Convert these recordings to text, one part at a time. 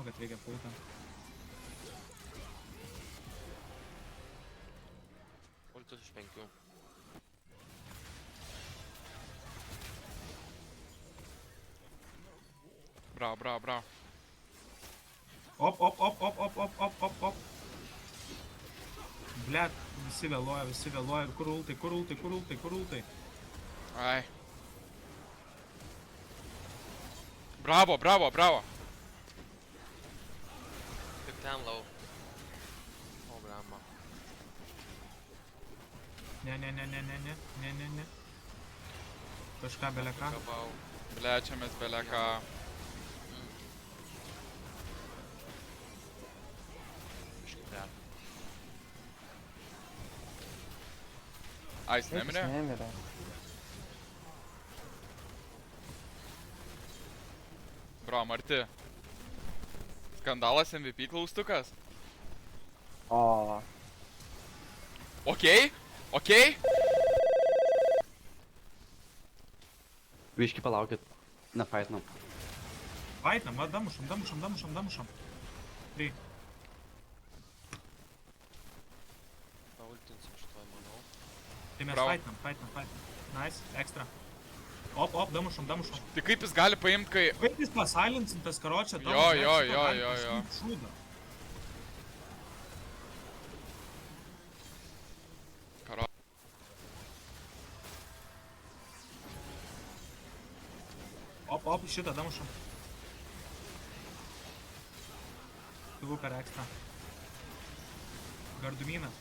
nežinau, kad reikia pultą. Ultus iš 5. Bravo. Op. Blet, visi vėluoja. Kur ultai? Ai. Bravo. Tik ten lau. O, blemba. Ne. Kažką beleką. Gabau. Plečiamės beleką. Biškai dar. Ai, jis nemirė? Nemirė. Bro, Marti. Skandalas MVP klaustukas. O. Okei. Biški palaukit. Nefightinam. Faitinam, va, damušam. Tai, Paultinsim šitoj, manau. tai mes Bravo. faitinam. Nice, ekstra. Op, damušam. Tai kaip jis gali paimt, kai... Kaip jis pasilinsim tas karočią tavo? Jo. Šūdą. Karo... Op, šitą damušam. Tuvu per ekstra. Gardumynas.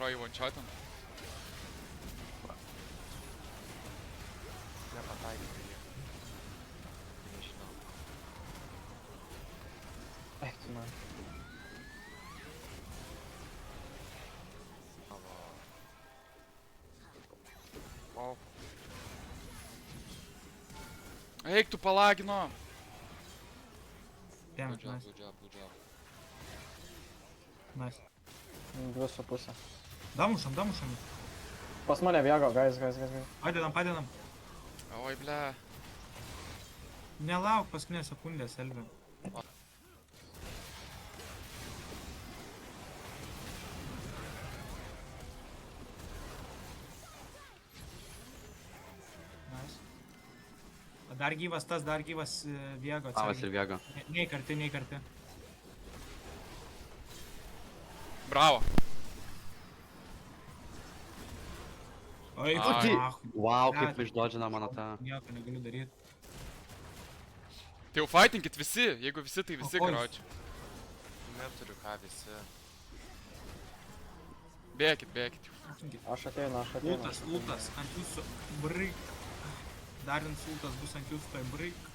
Pro įvančiuotam. Nepataikyti jį. Nežinau. Eik tu man. Savo. O, Eik, tu palagino. Damn, good job. nice. 2,5. Damušam. Pas mane bėgo, guys. Padedam. Oi, ble. Nelauk paskutinės sekundės, Elvi. Nice. Dar gyvas Viego. Savas ir Viego. Nei karti. Bravo. Oi, Ai. Wow, kaip išdodžina mano tą. Nieko negaliu daryti. Tai jau fightinkit visi, jeigu visi, tai visi, O, oi. karoči. neturiu ką visi. Bėkit. Aš ateinu. Ultas, ant jūsų break. Dar insultas bus ant jūsų tai break.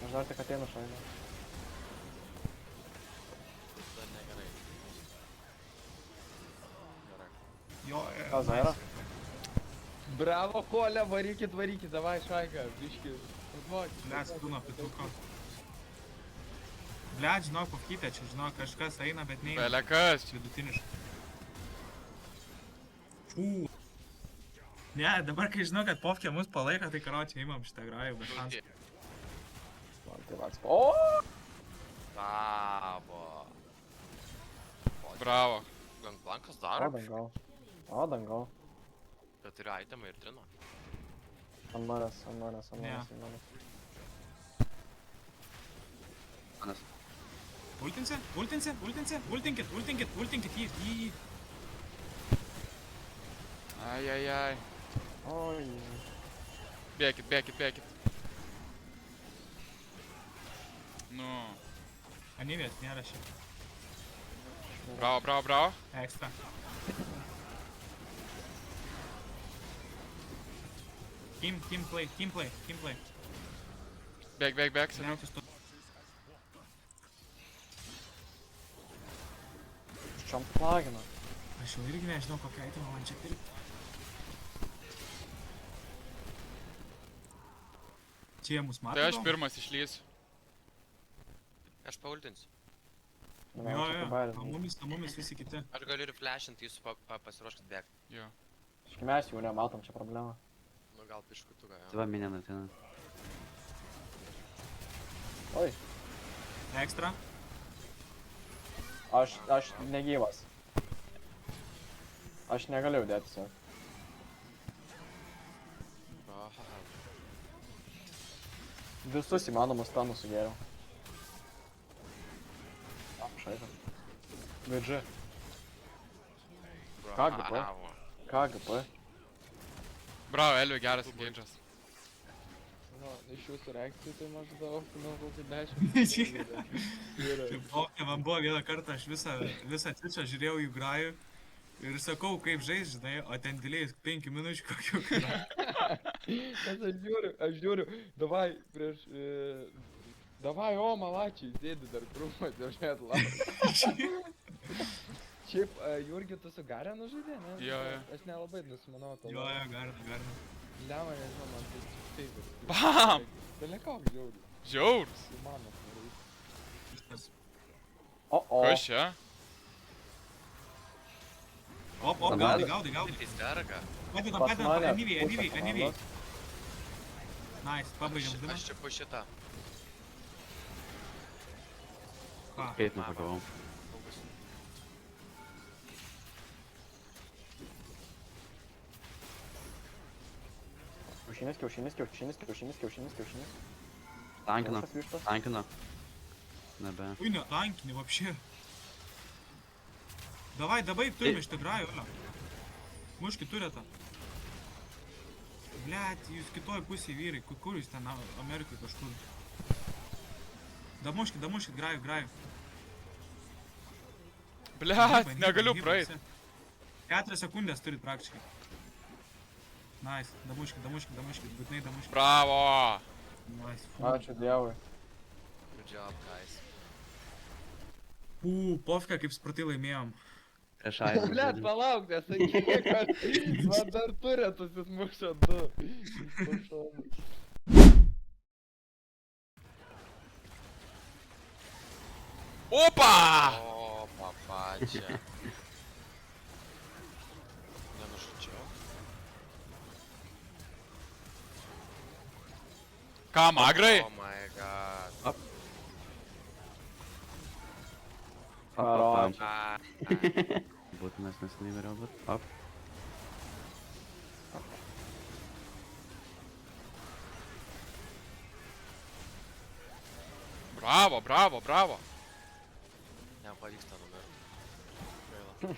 Aš dar tik ateinu šalia. Dar negerai. Gerai. Jo, Ką Zaira? Bravo, Kolė, varykit, davai šaiką, biški. Blėt, kūno pituko. Blėt, žinau, kokytė čia, žinau, kažkas eina, bet neina. Belekas. Vidutiniškai. Ne, dabar kai žinau, kad Povkė mus palaiko, tai karočią įmam šitą grajų, bet šansų. Man tai vats. O! Bravo. Gangplankas daro. O, dangal. Bet turiu itemą ir trino. Ant manęs. Manas. Ultinkit jį. Ai. Oi. Bėkit. Nu. Anivės nėra šiaip. Bravo. Ekstra. Team play. Bėk, seniau. Seniausias to. Šiom plagina. Aš jau irgi nežinau, kokią itemą man čia pirkti. Čia jie mus mato. Tai aš pirmas išlysiu. Aš paultinsiu. Ne, Jo, čia jo, kabaris. mumis visi kiti. Aš galiu reflashinti jūsų pasiruoškit bėg. Jo. Škai mes jų nematom, čia problema. Nu gal piškutuką, Tai jo. va, minė ateina. Oi, Ekstra. aš negyvas. Aš negalėjau dėti tiesiog. Aha. Visus įmanomus stanus sugėriau. Šaipa. GG. Ką gi, pa? Bravo. KGP. Bravo, Elvi, geras engage'as. Nu, iš jūsų reakcijų tai maždaug, nu, kokį 10. Man buvo vieną kartą, aš visą twitchą žiūrėjau jų grajų ir sakau, kaip žais, žinai, o ten dėlėjus 5 minučių kokių karą. Nes aš žiūriu, davai prieš... Davai, o, malačiai, sėdi dar krūmas ir žiūrėt laukia. Šiaip, Jurgi, tu su Garenu žaidė, ne? Jo, jo. Aš nelabai nusimanau to. Jo, garda. Lemą, nežinau, man tai favorite. Bam! Belekauk žiauri. Žiaurs. Įmanos nereikia. O. Kas čia? Op, gaudai. Tai serga. Padedam, anyvy. Nice, pabaigiam žinai. Aš čia po šitą. Ką? Kaip nepagavau. Kiaušinis. Tankino. Vištas, vištas. Tankino. Nebe. Ui, netankini, вообще. Давай, turime šitą grajų, Ola. Muški turėtą. Blet, jūs kitoj pusėje vyrai, kur jūs ten Amerikai kažkur. Damuškit, grajų. Blet, Gyba, negaliu gyba, praeit. visi. 4 sekundės turit praktiškai. Nice, damuškit, būtinai damuškit. Bravo. Nice, Ačiū Dievui. Good job, guys. Pofka, kaip spratai laimėjom. Prieš aidą. Blet, palauk, nesakyk, kad man dar turėtus jis muša 2. Opa! O, papačia. Nenušučiau. Ką, magrai? Oh my god. Karoči. Būtinas neseniai vėliau, bet... Op. Bravo. Nepavyksta numirti. Gaila.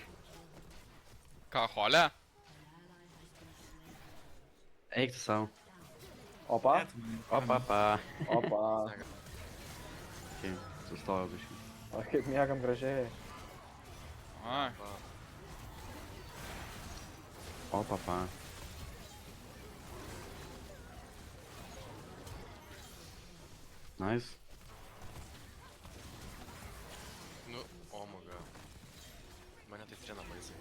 Ką, Hole? Eik tu savo. Opa. Opa. Nega. Ok, sustojau biškai. O kaip miegam gražiai. Ai. Opa. Nice. Nu, oh my god. Mane tai trina baisiai.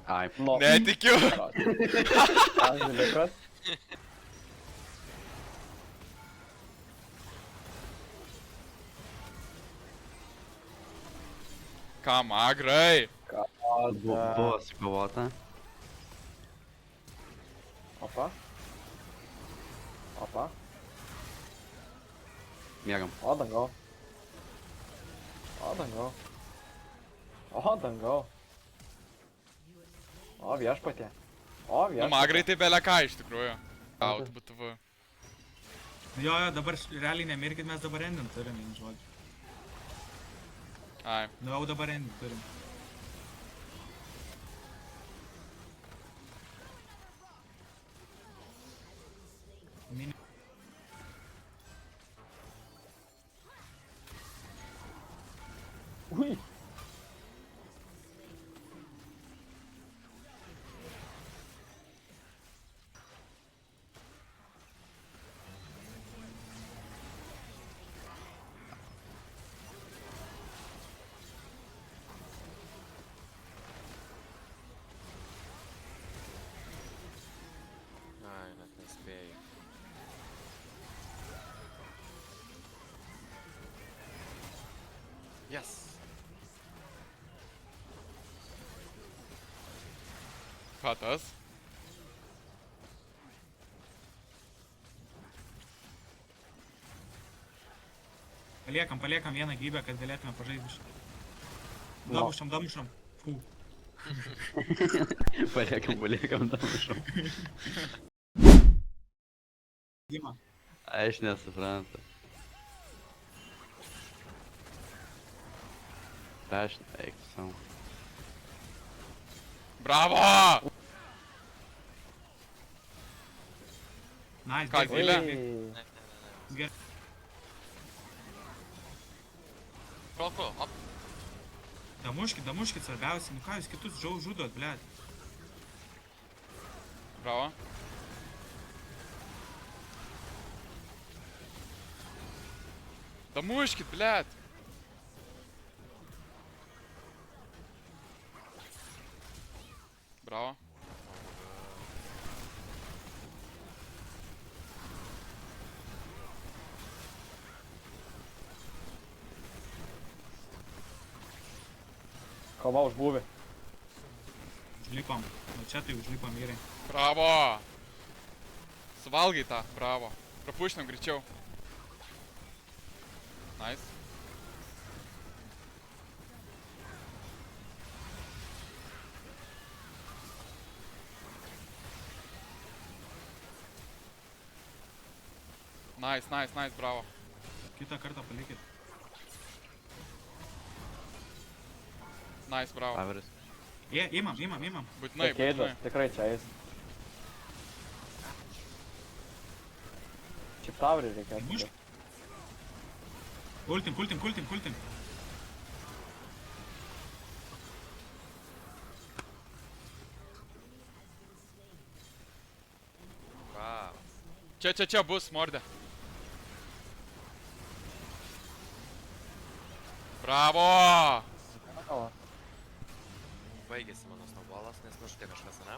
Ai. Nu. Netikiu. Angelikas. Ką, magrai? Buvo sukovota. Opa. Miegam. O dangau. O viešpatė. Nu, magrai tai belia ką iš tikrųjų. Out BTV. Jo, dabar realiai nemirkit, mes dabar endint turim, vienu žodžiu. Ai. Nu, jau dabar endint turim. Mini. Ui. Ai, net nespėjau. Yes. Ką tas? Paliekam vieną gyvybę, kad galėtume pažaisti. No. Damušam. Fū. Paliekam, damušam. Dima. Aš nesuprantu. Aš eik tu savo. Bravo! Nice, Ką, gerai, Zylė? gerai. Gerai. Proko, op. Damuškit svarbiausia, nu ką jūs kitus žudot, blėt. Bravo. Damuškit, blėt. Bravo. Kova už būvį. Užlipam. O čia tai užlipam vyrai. Bravo. Suvalgai tą, bravo. Prapušinam greičiau. Nice. Nice, bravo. Kitą kartą palikit. Nice, bravo. Paveris. Imam. Būtinai, Keidžas, būtinai. tikrai čia eis. Šiaip taurį reikėtų. Mušk. Kultim. Wow. Čia bus, mordė. Bravo! O, Baigėsi mano snowballas, nes nužudė kažkas, ne?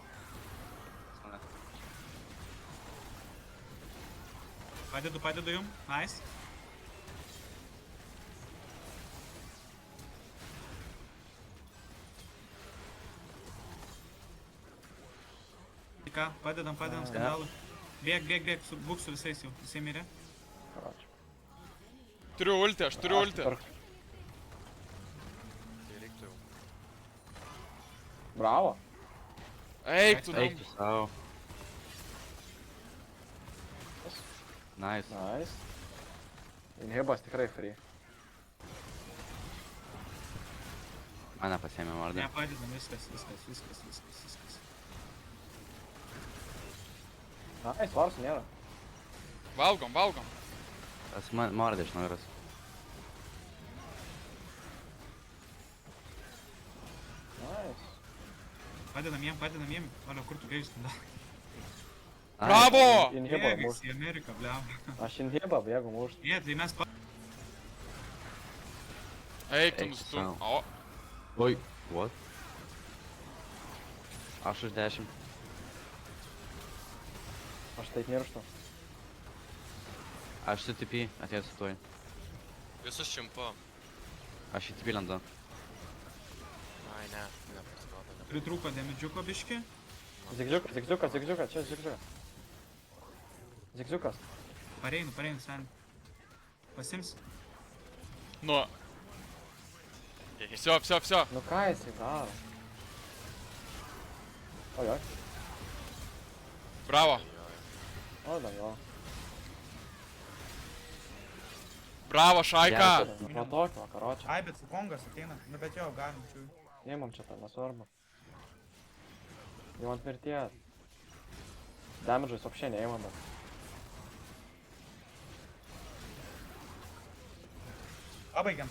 Padedu jum. Nice. Tai ką, padedam skandalui. Bėg, būk su visais jau. Visi mirė. karoči. Turiu ulti, aš turiu ulti. Tai reiktų jau. Bravo. Eik tu, Eik tu savo. Nice. Nice. Inhibas tikrai free. Mane pasiėmė vardą. Nepadedam, viskas. Nice, varsų nėra. Valgom. Tas mordė iš nugaros. Nice. Padedam jiem. Olio, kur tu gaiši tada? Bravo! Inhibą Bėgais mušt. į Ameriką, bliam. Aš inhibą bėgu mušt. Ne, tai mes Eik tu Eik tu nustum. sau. O, Oi. What? Aš už 10. Aš taip mirštu. Aš su TP atėjau su tuoj. Visus čimpo. Aš į TP lendu. Ai, ne, nepasirodo. pritrūko demidžiuko biški. Zigziukas, čia zigziukas. Zigziukas. Pareinu, sen. Pasims. nu. Всё. Nu ką jisai daro? Ojoj. Bravo. O, da jo. Bravo, šaika. Po tokio, karočią. Ai, bet Kongas ateina. Nu bet jo, galim čia. Neimam čia tą, nesvarbu. Jau ant mirties. Damage'ais вообще neimam, bet. Pabaigiam.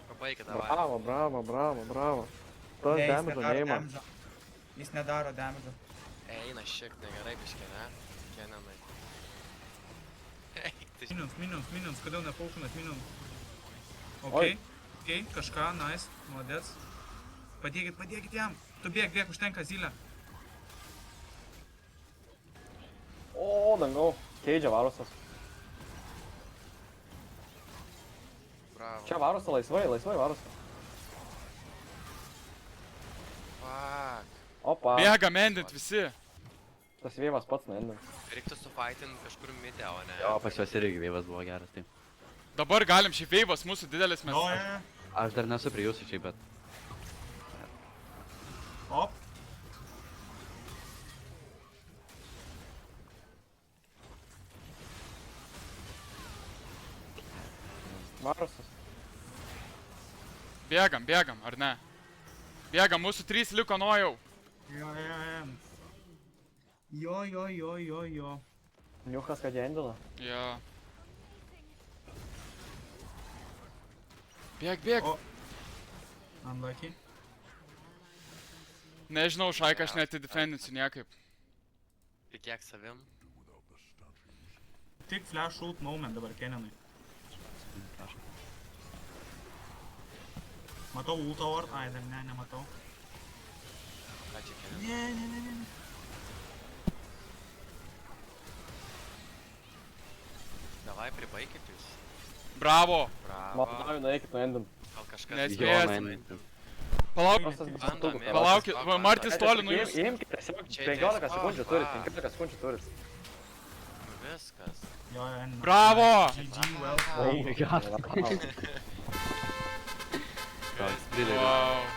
Pabaikit, davai. Bravo. Tas damage'o neimam. Jis nedaro damage'o. Eina šiek negerai biškė, ne? Kenenai. Eik, tai Minions, kodėl nepaukinat minions? Oi. Okei, kažką, nice, modės. Padėkit jam. Tu bėg, užtenka zylę. O, dangau. Keidžia varusas. bravo. Čia varosi laisvai varosi. Fuck. Opa. Bėga mendint visi. Tas vėvas pats nuendint. Reiktų sufightin kažkur midė, o ne. Jo, pas juos irgi veivas buvo geras, tai. Dabar galim šiaip veivas mūsų didelis mes. O, je. Aš dar nesu prie jūsų šiaip, bet... Op. Varosis. Bėgam, ar ne? Bėgam, mūsų 3 liko nuo jau. Jo. Niuchas, kad jie endina. Jo. Bėg. O. Unlucky. Nežinau, Šaiką aš netidefendinsiu niekaip. Tikėk savim. Tik flash ult moment dabar Keninui. Matau ulto ward? Ai, dar nematau. Ką čia keliam? Ne. Davai, pribaikit jūs. Bravo. Bravo. Matau, nueikit nuendint. Gal kažkas... Nes- Jo, Spės. man. Palaukit, va, Martis toli nuo jūsų. Imkit, tiesiog 15 sekundžių turit, 15 sekundžių turit. Nu viskas. Jo, N. Bravo! GG, well. Oh my god. Wow. Gal, Wow.